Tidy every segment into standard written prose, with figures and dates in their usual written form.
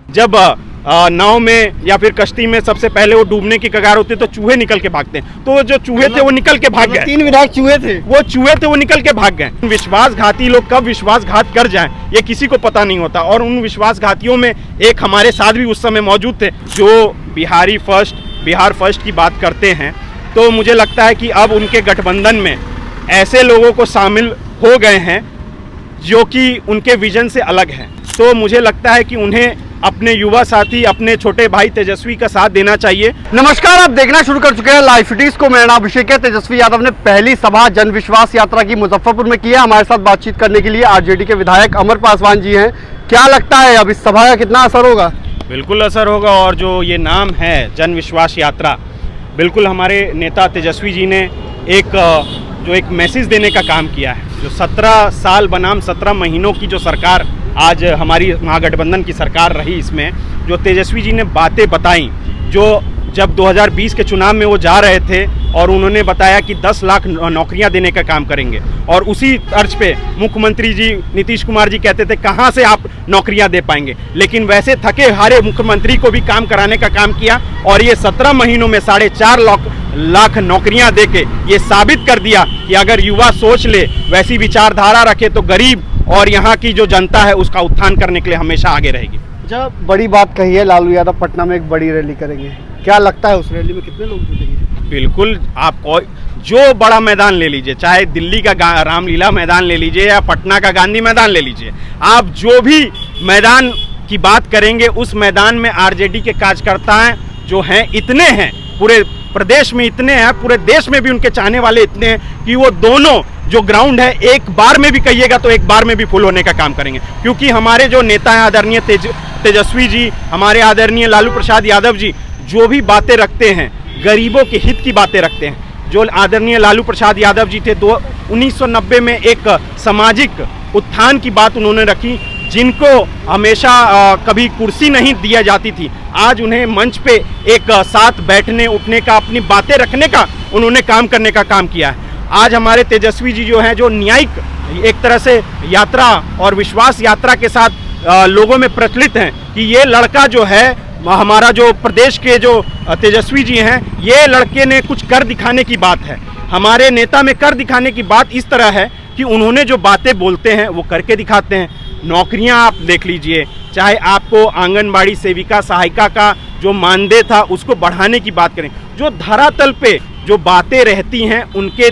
जब नाव में या फिर कश्ती में सबसे पहले वो डूबने की कगार होती है तो चूहे निकल के भागते हैं, तो जो चूहे थे वो निकल के भाग गए। 3 विधायक चूहे थे, वो निकल के भाग गए। विश्वासघाती लोग कब विश्वासघात कर जाएं ये किसी को पता नहीं होता, और उन विश्वासघातियों में एक हमारे साथ भी उस समय मौजूद थे जो बिहार फर्स्ट की बात करते हैं। तो मुझे लगता है कि अब उनके गठबंधन में ऐसे लोगों को शामिल हो गए हैं जो कि उनके विजन से अलग हैं। तो मुझे लगता है कि उन्हें अपने युवा साथी, अपने छोटे भाई तेजस्वी का साथ देना चाहिए। नमस्कार, आप देखना शुरू कर चुके हैं लाइव फिटिंग्स को। मेरा नाम अभिषेक है। तेजस्वी यादव ने पहली सभा जन विश्वास यात्रा की मुजफ्फरपुर में की है। हमारे साथ बातचीत करने के लिए आरजेडी के विधायक अमर पासवान जी हैं। क्या लगता है अब इस सभा का कितना असर होगा? बिल्कुल असर होगा, और जो ये नाम है जन विश्वास यात्रा, बिल्कुल हमारे नेता तेजस्वी जी ने एक मैसेज देने का काम किया है। जो 17 साल बनाम 17 महीनों की जो सरकार आज हमारी महागठबंधन की सरकार रही, इसमें जो तेजस्वी जी ने बातें बताई, जो जब 2020 के चुनाव में वो जा रहे थे और उन्होंने बताया कि 10 लाख नौकरियां देने का काम करेंगे, और उसी तर्ज पे मुख्यमंत्री जी नीतीश कुमार जी कहते थे कहां से आप नौकरियां दे पाएंगे, लेकिन वैसे थके हारे मुख्यमंत्री को भी काम कराने का काम किया, और ये 17 महीनों में 4.5 लाख नौकरियां देके ये साबित कर दिया कि अगर युवा सोच ले, वैसी विचारधारा रखे, तो गरीब और यहाँ की जो जनता है उसका उत्थान करने के लिए हमेशा आगे रहेगी। जब बड़ी बात कही है, लालू यादव पटना में एक बड़ी रैली करेंगे, क्या लगता है उस रैली में कितने लोग जुटेंगे? बिल्कुल, आप जो बड़ा मैदान ले लीजिए, चाहे दिल्ली का रामलीला मैदान ले लीजिए या पटना का गांधी मैदान ले लीजिए, आप जो भी मैदान की बात करेंगे उस मैदान में आरजेडी के कार्यकर्ता जो हैं इतने हैं, पूरे प्रदेश में इतने हैं, पूरे देश में भी उनके चाहने वाले इतने हैं कि वो दोनों जो ग्राउंड है एक बार में भी कहिएगा तो एक बार में भी फुल होने का काम करेंगे। क्योंकि हमारे जो नेता हैं आदरणीय तेजस्वी जी, हमारे आदरणीय लालू प्रसाद यादव जी, जो भी बातें रखते हैं गरीबों के हित की बातें रखते हैं। जो आदरणीय लालू प्रसाद यादव जी थे 1990 में एक सामाजिक उत्थान की बात उन्होंने रखी, जिनको हमेशा कभी कुर्सी नहीं दिया जाती थी, आज उन्हें मंच पे एक साथ बैठने उठने का, अपनी बातें रखने का उन्होंने काम करने का काम किया है। आज हमारे तेजस्वी जी जो हैं, जो न्यायिक एक तरह से यात्रा और विश्वास यात्रा के साथ लोगों में प्रचलित हैं कि ये लड़का जो है, हमारा जो प्रदेश के जो तेजस्वी जी हैं, ये लड़के ने कुछ कर दिखाने की बात है। हमारे नेता में कर दिखाने की बात इस तरह है कि उन्होंने जो बातें बोलते हैं वो करके दिखाते हैं। नौकरियां आप देख लीजिए, चाहे आपको आंगनबाड़ी सेविका सहायिका का जो मानदेय था उसको बढ़ाने की बात करें, जो धरातल पे जो बातें रहती हैं उनके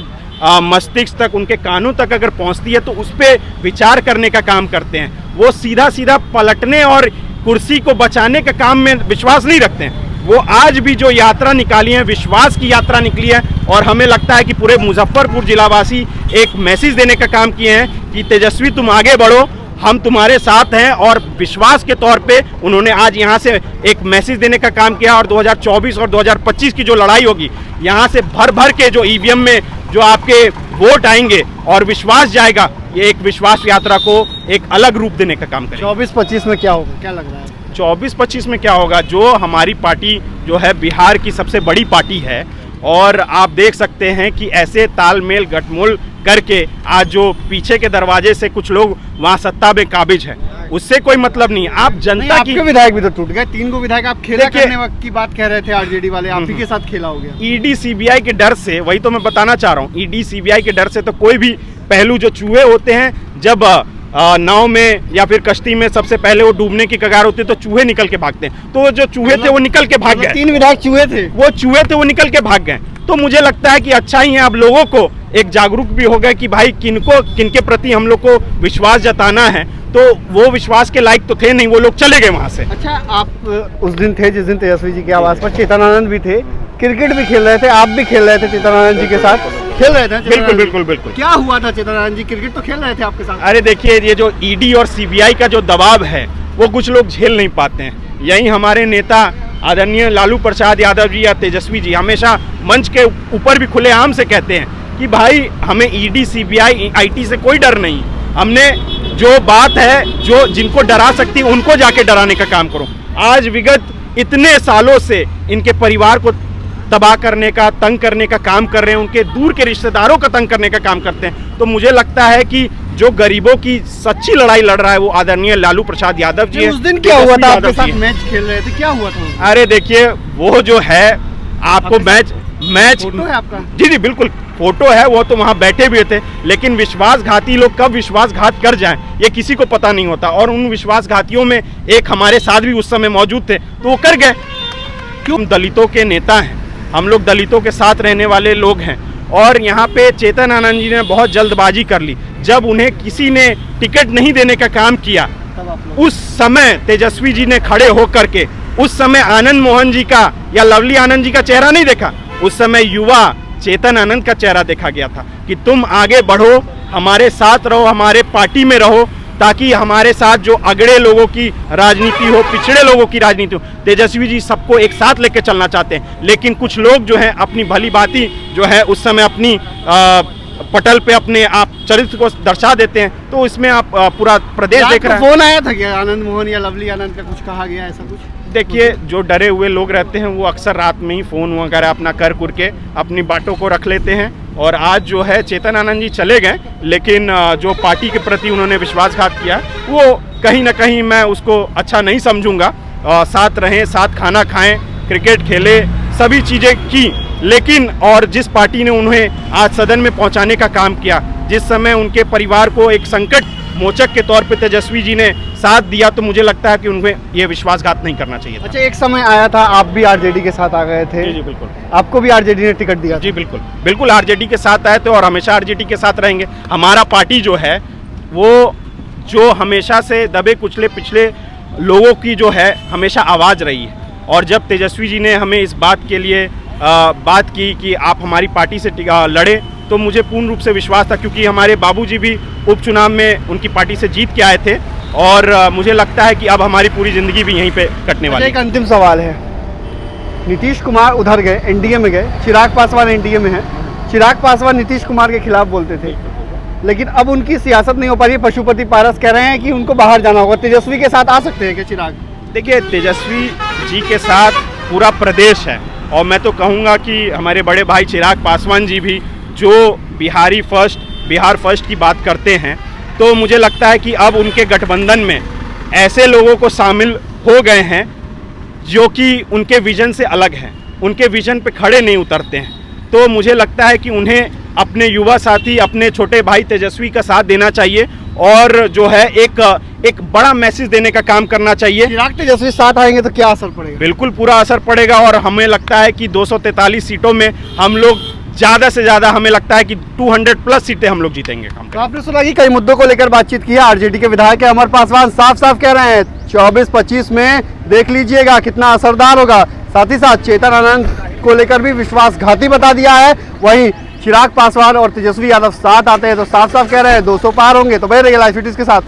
मस्तिष्क तक, उनके कानों तक अगर पहुंचती है तो उस पर विचार करने का काम करते हैं। वो सीधा पलटने और कुर्सी को बचाने के काम में विश्वास नहीं रखते हैं। वो आज भी जो यात्रा निकाली है, विश्वास की यात्रा निकली है, और हमें लगता है कि पूरे मुजफ्फरपुर जिलावासी एक मैसेज देने का काम किए हैं कि तेजस्वी तुम आगे बढ़ो, हम तुम्हारे साथ हैं, और विश्वास के तौर पे उन्होंने आज यहाँ से एक मैसेज देने का काम किया। और 2024 और 2025 की जो लड़ाई होगी, यहाँ से भर के जो ईवीएम में जो आपके वोट आएंगे और विश्वास जाएगा, ये एक विश्वास यात्रा को एक अलग रूप देने का काम करेगा। 24-25 में क्या होगा, क्या लग रहा है? 24-25 में क्या होगा, जो हमारी पार्टी जो है बिहार की सबसे बड़ी पार्टी है, और आप देख सकते हैं कि ऐसे तालमेल गठमोल करके आज जो पीछे के दरवाजे से कुछ लोग वहां सत्ता में काबिज है, उससे कोई मतलब नहीं। आप जनता की, आपके विधायक भी तो टूट गए, 3 विधायक आप खेला करने वक्त की बात कह रहे थे, आरजेडी वाले आप ही के साथ खेला हो गया। ईडी सीबीआई के डर से, वही तो मैं बताना चाह रहा हूँ, ईडी सीबीआई के डर से तो कोई भी पहलू जो चूहे होते हैं, जब नाव में या फिर कश्ती में सबसे पहले वो डूबने की कगार होती है तो चूहे निकल के भागते हैं, तो जो चूहे थे वो निकल के भाग गए। 3 विधायक चूहे थे, वो निकल के भाग गए। तो मुझे लगता है कि अच्छा ही है, अब लोगों को एक जागरूक भी हो गए कि भाई किनके प्रति हम लोग को विश्वास जताना है, तो वो विश्वास के लायक तो थे नहीं, वो लोग चले गए वहां से। अच्छा, आप उस दिन थे जिस दिन तेजस्वी जी के आवास पर चेतनानंद भी थे, क्रिकेट भी खेल रहे थे, आप भी खेल रहे थे चेतनानंद जी के साथ, खेल रहे थे? बिल्कुल। क्या हुआ था चेतनानंद जी, क्रिकेट तो खेल रहे थे आपके साथ? अरे देखिए, ये जो ईडी और सीबीआई का जो दबाव है वो कुछ लोग झेल नहीं पाते हैं। यही हमारे नेता आदरणीय लालू प्रसाद यादव जी या तेजस्वी जी हमेशा मंच के ऊपर भी खुलेआम से कहते हैं कि भाई हमें ईडी सीबीआई आईटी से कोई डर नहीं, हमने जो बात है, जो जिनको डरा सकती है उनको जाके डराने का काम करो। आज विगत इतने सालों से इनके परिवार को तबाह करने का, तंग करने का काम कर रहे हैं, उनके दूर के रिश्तेदारों का तंग करने का काम करते हैं। तो मुझे लगता है कि जो गरीबों की सच्ची लड़ाई लड़ रहा है वो आदरणीय लालू प्रसाद यादव जी है। उस दिन क्या हुआ था? आपके यादव जी साथ हैं। मैच खेल रहे थे, क्या हुआ था उस दिन? अरे देखिए वो जो है आपको मैच फोटो है आपका? जी जी बिल्कुल फोटो है, वो तो वहाँ बैठे भी थे, लेकिन विश्वासघाती लोग कब विश्वासघात कर जाएं ये किसी को पता नहीं होता। और उन विश्वासघातियों में एक हमारे साथ भी उस समय मौजूद थे, तो वो कर गए। क्यों? हम दलितों के नेता हैं, हम लोग दलितों के साथ रहने वाले लोग हैं। और यहाँ पे चेतन आनंद जी ने बहुत जल्दबाजी कर ली। जब उन्हें किसी ने टिकट नहीं देने का काम किया, तब आप लोग उस समय तेजस्वी जी ने खड़े होकर के उस समय आनंद मोहन जी का या लवली आनंद जी का चेहरा नहीं देखा, उस समय युवा चेतन आनंद का चेहरा देखा गया था कि तुम आगे बढ़ो, हमारे साथ रहो, हमारे पार्टी में रहो, ताकि हमारे साथ जो अगड़े लोगों की राजनीति हो, पिछड़े लोगों की राजनीति हो। तेजस्वी जी सबको एक साथ लेकर चलना चाहते हैं, लेकिन कुछ लोग जो हैं अपनी भली बाती जो है उस समय अपनी पटल पे अपने आप चरित्र को दर्शा देते हैं। तो इसमें आप पूरा प्रदेश देख रहे हैं। फोन आया था क्या आनंद मोहन या लवली आनंद का, कुछ कहा गया ऐसा कुछ? देखिए जो डरे हुए लोग रहते हैं वो अक्सर रात में ही फ़ोन वगैरह अपना कर के अपनी बातों को रख लेते हैं। और आज जो है चेतन आनंद जी चले गए, लेकिन जो पार्टी के प्रति उन्होंने विश्वासघात किया वो कहीं ना कहीं मैं उसको अच्छा नहीं समझूंगा। साथ रहें, साथ खाना खाएं, क्रिकेट खेले, सभी चीज़ें की, लेकिन और जिस पार्टी ने उन्हें आज सदन में पहुंचाने का काम किया, जिस समय उनके परिवार को एक संकट मोचक के तौर पे तेजस्वी जी ने साथ दिया, तो मुझे लगता है कि उन्हें ये विश्वासघात नहीं करना चाहिए था। अच्छा, एक समय आया था आप भी आरजेडी के साथ आ गए थे। जी जी बिल्कुल। आपको भी आरजेडी ने टिकट दिया था? जी बिल्कुल बिल्कुल, आरजेडी के साथ आए थे और हमेशा आरजेडी के साथ रहेंगे। हमारा पार्टी जो है वो जो हमेशा से दबे कुचले पिछले लोगों की जो है हमेशा आवाज़ रही है। और जब तेजस्वी जी ने हमें इस बात के लिए बात की कि आप हमारी पार्टी से लड़े, तो मुझे पूर्ण रूप से विश्वास था, क्योंकि हमारे बाबूजी भी उपचुनाव में उनकी पार्टी से जीत के आए थे। और मुझे लगता है कि अब हमारी पूरी ज़िंदगी भी यहीं पे कटने वाली है। एक अंतिम सवाल है, नीतीश कुमार उधर गए, एनडीए में गए, चिराग पासवान एनडीए में है। चिराग पासवान नीतीश कुमार के खिलाफ बोलते थे, लेकिन अब उनकी सियासत नहीं हो पा रही है। पशुपति पारस कह रहे हैं कि उनको बाहर जाना होगा। तेजस्वी के साथ आ सकते हैं क्या चिराग? देखिए तेजस्वी जी के साथ पूरा प्रदेश है, और मैं तो कहूँगा कि हमारे बड़े भाई चिराग पासवान जी भी जो बिहार फर्स्ट की बात करते हैं, तो मुझे लगता है कि अब उनके गठबंधन में ऐसे लोगों को शामिल हो गए हैं जो कि उनके विजन से अलग हैं, उनके विजन पे खड़े नहीं उतरते हैं। तो मुझे लगता है कि उन्हें अपने युवा साथी, अपने छोटे भाई तेजस्वी का साथ देना चाहिए, और जो है एक बड़ा मैसेज देने का काम करना चाहिए। चिराग तेजस्वी साथ आएंगे तो क्या असर पड़ेगा? बिल्कुल पूरा असर पड़ेगा, और हमें लगता है कि 243 सीटों में हम लोग ज़्यादा से ज़्यादा, हमें लगता है कि 200 प्लस सीटें हम लोग जीतेंगे। तो आपने सुना कि कई मुद्दों को लेकर बातचीत की है। आरजेडी के विधायक अमर पासवान साफ साफ कह रहे हैं 24-25 में देख लीजिएगा कितना असरदार होगा। साथ ही साथ चेतन आनंद को लेकर भी विश्वासघाती बता दिया है। वहीं चिराग पासवान और तेजस्वी यादव साथ आते हैं तो साफ साफ कह रहे हैं 200 पार होंगे। तो बने रहिए लाइव फिटिस के साथ।